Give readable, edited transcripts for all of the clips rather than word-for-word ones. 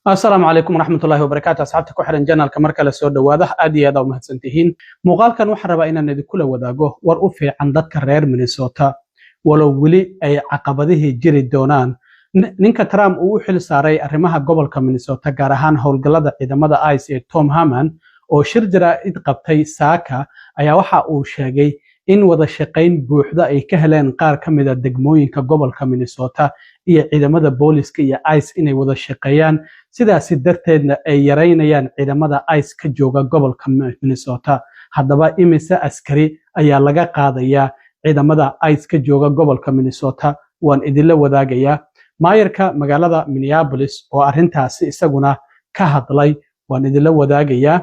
السلام عليكم ورحمة الله وبركاته. أصحابتك وحرن جنال كمركة لسود واضح أدي هذا ومهتسنتهين مقال كان وحرب إن ندي كل وداجه ورؤفي عن ذات كرير مينيسوتا ولو ولي أي عقبته جري دونان نينك ترام وحل ساري أرمها قبل كمينيسوتا جارهان هول جلدا إذا مدى آيس توم هامان أو شرجرا إدقبتي ساكا أي وحى أو شاقي إن وذا شقين بوحدة أي كهلين قار كمدا دقموين كقبل كمينيسوتا إيه إذا مدى بوليسك إيه آيس إني وذا شقيان sidaasi darteedna ay yareynayaan ciidamada ICE ka jooga gobolka Minnesota haddaba imise askari ayaa laga qaadayaa ciidamada ICE ka jooga gobolka Minnesota waan idinla wadaagayaa maayarka magaalada Minneapolis oo arintaasi isaguna ka hadlay waan idinla wadaagayaa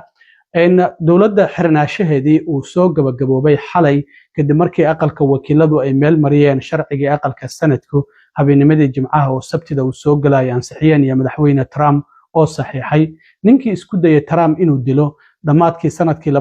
in dawladda xirnaashaheedii uu soo gabagaboobay xalay kadib markii aqalka wakiiladu ay meel mariyeen sharciga aqalka sanadku habeennimadii jimcaha oo sabtida uu soo galay ansixiyeen iyo madaxweyne Trump oo saxiixay ninkii isku dayay Trump inuu dilo dhamaadkii sanadkii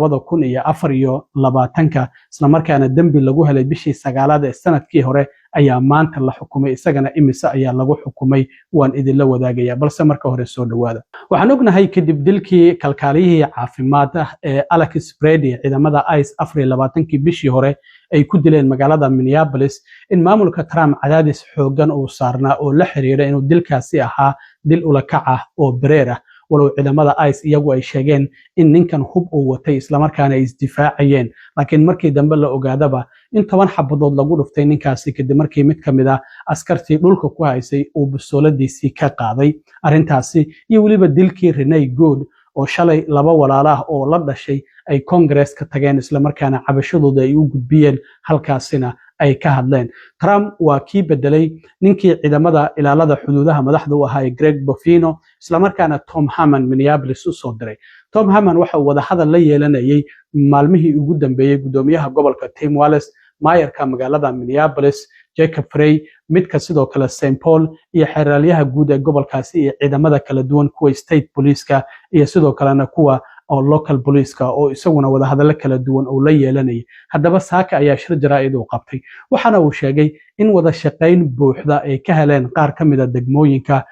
2024 isla markaana dambi lagu helay bishii 9aad ee sanadkii hore ayaa maanta la xukumay isagana imise ayaa lagu xukumay waan idinla wadaagayaa balse marka hore soo dhawaada waxaan ognahay kadib dilkii kalkaaliyihii caafimaad ee Alex Brady ciidamada ICE 24 bishii hore ay ku dileen magaalada Minneapolis in maamulka Trump cadaadis xoogan uu saarnaa oo la xiriira inuu dilkaasi ahaa dil ula kac ah oo bareer ah walow ciidamada ICE iyagu ay sheegeen in ninkan hub uu watay isla markaana ay isdifaacayeen laakiin markii dambe la ogaadaba in 10 xabadood lagu dhuftay ninkaasi kadib markii mid kamid ah askartii dhulka ku haysay uu busooladiisii ka qaaday arintaasi iyo waliba dilkii Renee Good oo shalay laba walaalaha oo la dhashay ay Congress ka tageen isla markaana cabashadooda ay u gudbiyeen halkaasina ay ka hadleen Trump waa kii bedelay ninkii ciidamada ilaalada xuduudaha madaxda u ahaa Greg Bofino isla markaana Tom Haman Minneapolis u soo diray Tom Haman waxa uu wada hadal la yeelanayay maalmihii ugu dambeeyay gudoomiyaha gobolka Tim Walz maayarka magaalada Minneapolis Jacob Frey midka sidoo kale St. Paul iyo xeraalyaha guud ee gobolkaasi iyo ciidamada kala duwan kuwa state police-ka iyo sidoo kalena kuwa oo local police-ka oo isaguna wada hadal kala duwan oo la yeelanay haddaba saaka ayaa shir jaraa'id u qabtay waxaana uu sheegay in wada shaqayn buuxda ay ka heleen qaar kamid ah degmooyinka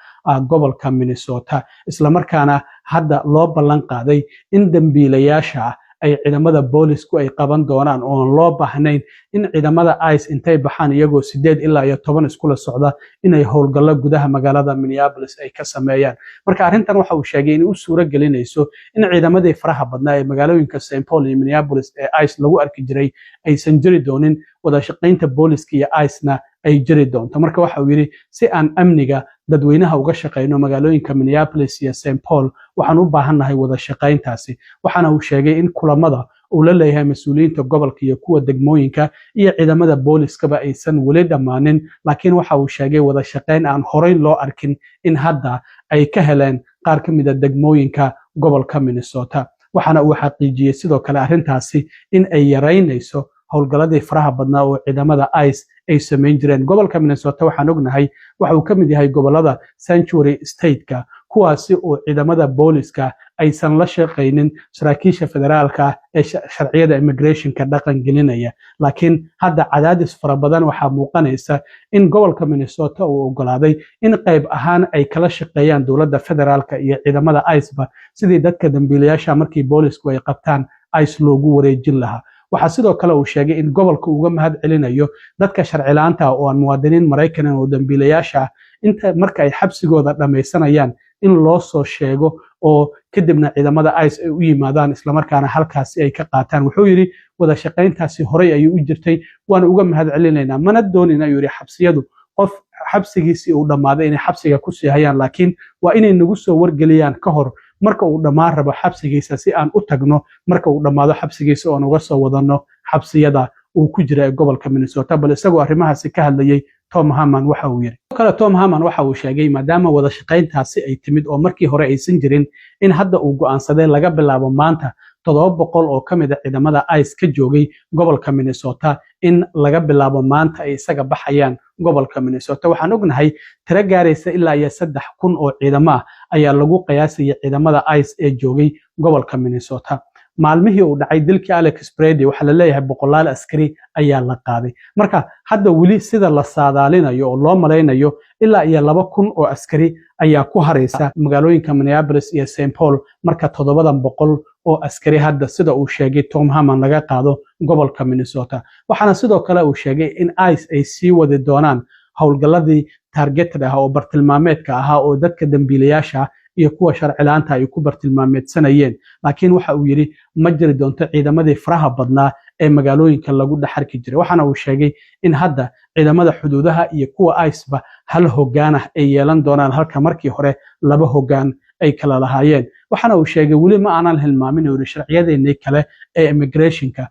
gobolka Minnesota isla markaana hadda loo ballan qaaday in dambiilayaasha ay ciidamada boolisku ay qaban doonaan oo loo baahnayn in ciidamada ICE intay baxaan iyagoo 8 ilaa 10 isku la socda inay howlgallo gudaha magaalada Minneapolis ay ka sameeyaan marka arintan waxa uu sheegay in uu suura gelinayso in ciidamadii faraha badnaa ee magaalooyinka St. Paul iyo Minneapolis ee ICE lagu arki jiray aysan jiri doonin wada shaqaynta booliska iyo ICE-na ay jiri doonto marka waxa uu yiri si aan amniga dadweynaha uga shaqeyno magaalooyinka Minneapolis iyo St. Paul waxaan u baahannahay wada shaqayntaasi waxaana uu sheegay in kulamada uu la leeyahay mas'uuliyiinta gobolka iyo kuwa degmooyinka iyo ciidamada booliskaba aysan wali dhamaanin laakiin waxa uu sheegay wada shaqayn aan horey loo arkin in hadda ay ka heleen qaar kamid ah degmooyinka gobolka Minnesota waxaana uu xaqiijiyay sidoo kale arintaasi in ay yareynayso howlgaladii faraha badnaa oo ciidamada ICE ay sameyn jireen gobolka Minnesota waxaan ognahay waxa uu kamid yahay gobolada Sanctuary State-ka kuwaasi oo ciidamada booliska aysan la shaqeynin saraakiisha federaalka ee sharciyada immigration-ka dhaqan gelinaya laakiin hadda cadaadis fara badan waxa muuqanaysa in gobolka Minnesota uu ogolaaday in qayb ahaan ay kala shaqeeyaan dawladda federaalka iyo ciidamada ICE-ba sidii dadka dambiilayaasha markii boolisku ay qabtaan ICE loogu wareejin lahaa waxa sidoo kale uu sheegay in gobolka uga mahad celinayo dadka sharci la'aanta oo aan muwaadiniin Mareykan oo dambiilayaasha inta marka ay xabsigooda dhameysanayaan in loo soo sheego oo kadibna ciidamada ICE ay u yimaadaan isla markaana halkaasi ay ka qaataan wuxuu yiri wada shaqayntaasi horey ay u jirtay waan uga mahad celinaynaa mana doonina yiri xabsiyadu qof xabsigiisii uu dhamaaday inay xabsiga ku sii hayaan laakiin waa inay nagu soo wargeliyaan ka hor marka uu dhamaan rabo xabsigiisa si aan u tagno marka uu dhamaado xabsigiisa oo uga soo wadano xabsiyada uu ku jira ee gobolka Minnesota bal isagoo arrimahaasi ka hadlayay Tom Haman waxa uu yiri kala Tom Haman waxa uu sheegay maadaama wada shaqayntaasi ay timid oo markii hore aysan jirin in hadda uu go'aansaday laga bilaabo maanta 700 oo kamid ah ciidamada ICE ka joogay gobolka Minnesota in laga bilaabo maanta ay isaga baxayaan gobolka Minnesota waxaan ognahay tiro gaaraysa ilaa 3000 oo ciidamo ah ayaa lagu qiyaasay ciidamada ICE ee joogay gobolka Minnesota maalmihii uu dhacay dilkii Alex Brady waxa la leeyahay boqolaal askari ayaa la qaaday marka hadda weli sida la saadaalinayo oo loo malaynayo ilaa iyo 2,000 oo askari ayaa ku haraysa magaalooyinka Minneapolis iyo St. Paul marka 700 oo askari hadda sida uu sheegay Tom Hammond laga qaado gobolka Minnesota waxaana sidoo kale uu sheegay in ICE ay sii wadi doonaan howlgalladii targeted ah oo bartilmaameedka ahaa oo dadka dambiilayaasha iyo kuwa sharci la'aanta ay ku bartilmaameedsanayeen laakiin waxa uu yiri ma jiri doonto ciidamadii faraha badnaa ee magaalooyinka lagu dhaxarki jiray waxaana uu sheegay in hadda ciidamada xuduudaha iyo kuwa ICE-ba hal hoggaan ah ay yeelan doonaan halka markii hore 2 hoggaan ay kala lahaayeen waxaana uu sheegay weli ma aanan hilmaamin oo sharciyadeennii kale ee immigrationka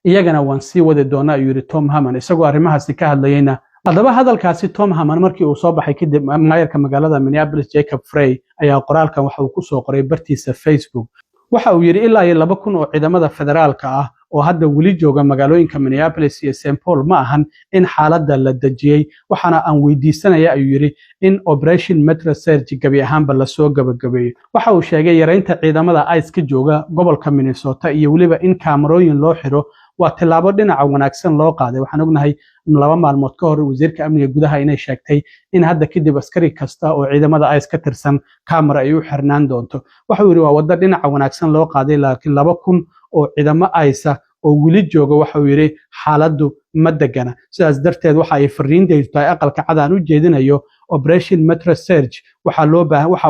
iyagana waan sii wadi doonaa ayuu yiri Tom Hammond isagoo arrimahaasi ka hadlayayna haddaba hadalkaasi Tom Hammond markii uu soo baxay kadib maayarka magaalada Minneapolis Jacob Frey ayaa qoraalkan waxa uu ku soo qoray bartiisa Facebook waxa uu yiri ilaa 2,000 oo ciidamada federaalka ah oo hadda weli jooga magaalooyinka Minneapolis iyo St. Paul ma ahan in xaaladda la dajiyay waxaana aan weydiisanaya ayuu yiri in Operation Metro Surge gabi ahaanba la soo gabagabeeyo waxa uu sheegay yareynta ciidamada ICE ka jooga gobolka Minnesota iyo weliba in kaamarooyin loo xiro waa tilaabo dhinaca wanaagsan loo qaaday waxaan ognahay 2 maalmood ka hor wasiirka amniga gudaha inay sheegtay in hadda kadib askari kasta oo ciidamada ICE ka tirsan kaamara ay u xirnaan doonto waxa uu yiri waa waddo dhinaca wanaagsan loo qaaday laakiin 2,000 oo ciidamo ICE oo weli jooga waxa uu yiri xaaladdu ma degana sidaas darteed waxa ay fariindeeyay aqalka cad aan u jeedinayo Operation Metro Surge waxa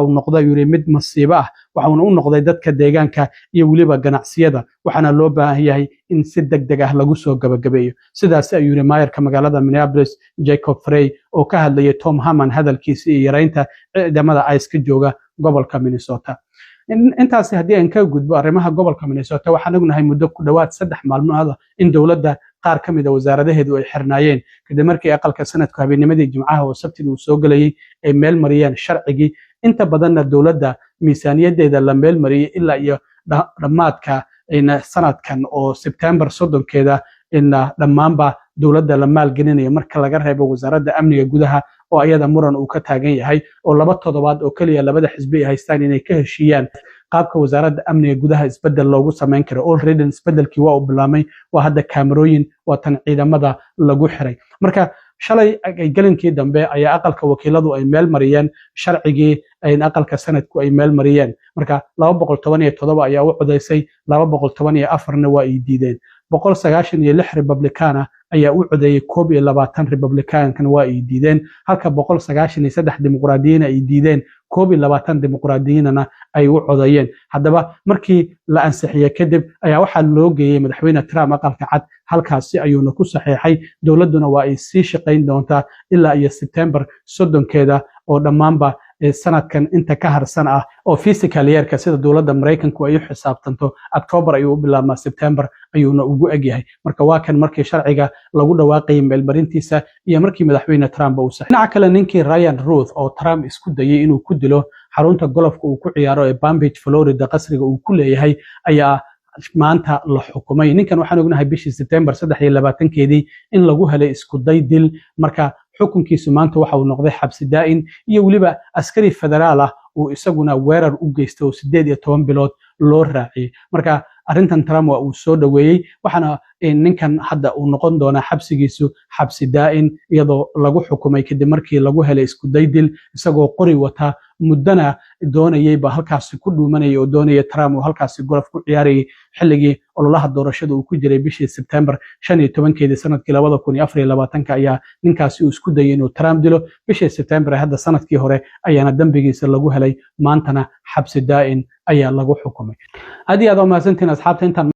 uu noqday yiri mid masiibo ah waxa uu noqday dadka deegaanka iyo weliba ganacsiyada waxaana loo baahan yahay in si degdeg ah lagu soo gabagabeeyo sidaas ayuu yiri maayarka magaalada Minneapolis Jacob Frey oo ka hadlayay Tom Hammond hadalkiisa iyo yareynta ciidamada ICE ka jooga gobolka Minnesota intaasi haddii aan ka gudbo arrimaha gobolka Minnesota waxaan ognahay muddo ku dhawaad 3 maalmood in dawladda qaar ka mid ah wasaaradaheedu ay xirnaayeen kadib markii aqalka sanadku habeennimadii Jimcaha oo Sabtida uu soo galayay ay meel mariyeen sharcigii inta badanna dawladda miisaaniyadeeda la meel mariyay ilaa iyo dhamaadka sanadkan oo September 30keeda in dhammaanba dawladda la maalgelinayo marka laga reebo wasaaradda amniga gudaha oo ayada muran uu ka taagan yahay oo 2 toddobaad oo kaliya labada xisbi ay haystaan inay ka heshiiyaan qaabka wasaaradda amniga gudaha isbedel loogu sameyn karo already isbedelkii waa u bilaamay waa hadda kaamarooyin waa tan ciidamada lagu xiray marka shalay galinkii dambe ayaa aqalka wakiiladu ay meel mariyeen sharcigii ay aqalka sanadku ay meel mariyeen marka 217 ayaa u codeysay 214na waa ay diideen 196 Republicana ayaa u codeeyay 21 Republican waa ay diideen halka 193 dimuqraadiyiin ay diideen 21 dimuqraadiyiinna ay u codeeyeen haddaba markii la ansixiyay kadib ayaa waxa loo geeyay madaxweyne Trump aqalka cad halkaasi ayuuna ku saxeexay dawladuna waa ay sii shaqayn doontaa ilaa iyo September 30keeda oo dhammaanba sanadkan inta ka harsan ah oo physical yearka sida dawladda Mareykanku ay u xisaabtanto October ayuu u bilaabmaa September ayuuna ugu egyahay marka waa kan markii sharciga lagu dhawaaqay meelmarintiisa iyo markii madaxweyne Trump uu saxay dhinaca kale ninkii Ryan Ruth oo Trump isku dayay inuu ku dilo xarunta golofka uu ku ciyaaro ee Palm Beach Florida qasriga uu ku leeyahay ayaa maanta la xukumay ninkan waxaan ognahay bishii September 23keedii in lagu helay isku day dil marka xukunkiisu maanta waxa uu noqday xabsi daa'in iyo waliba askari federaal ah oo isaguna weerar u geystay oo 18 bilood loo raaciyay marka arrintan Trump waa uu soo dhaweeyay waxaana ninkan hadda uu noqon doona xabsigiisu xabsi daa'in iyadoo lagu xukumay kadib markii lagu helay isku day dil isagoo qori wata muddana doonayay ba halkaas ku dhuumanayay oo doonayay Trump oo halkaas golf ku ciyaarayay xilligii ololaha doorashada uu ku jiray bishii September 15keedii sanadkii 2024 ayaa ninkaasi uu isku dayay inuu Trump dilo bishii September hadda sanadkii hore ayaana dambigiisa lagu helay maantana xabsi daa'in ayaa lagu xukumay aad iyo aad u mahadsantiin asxaabta intaan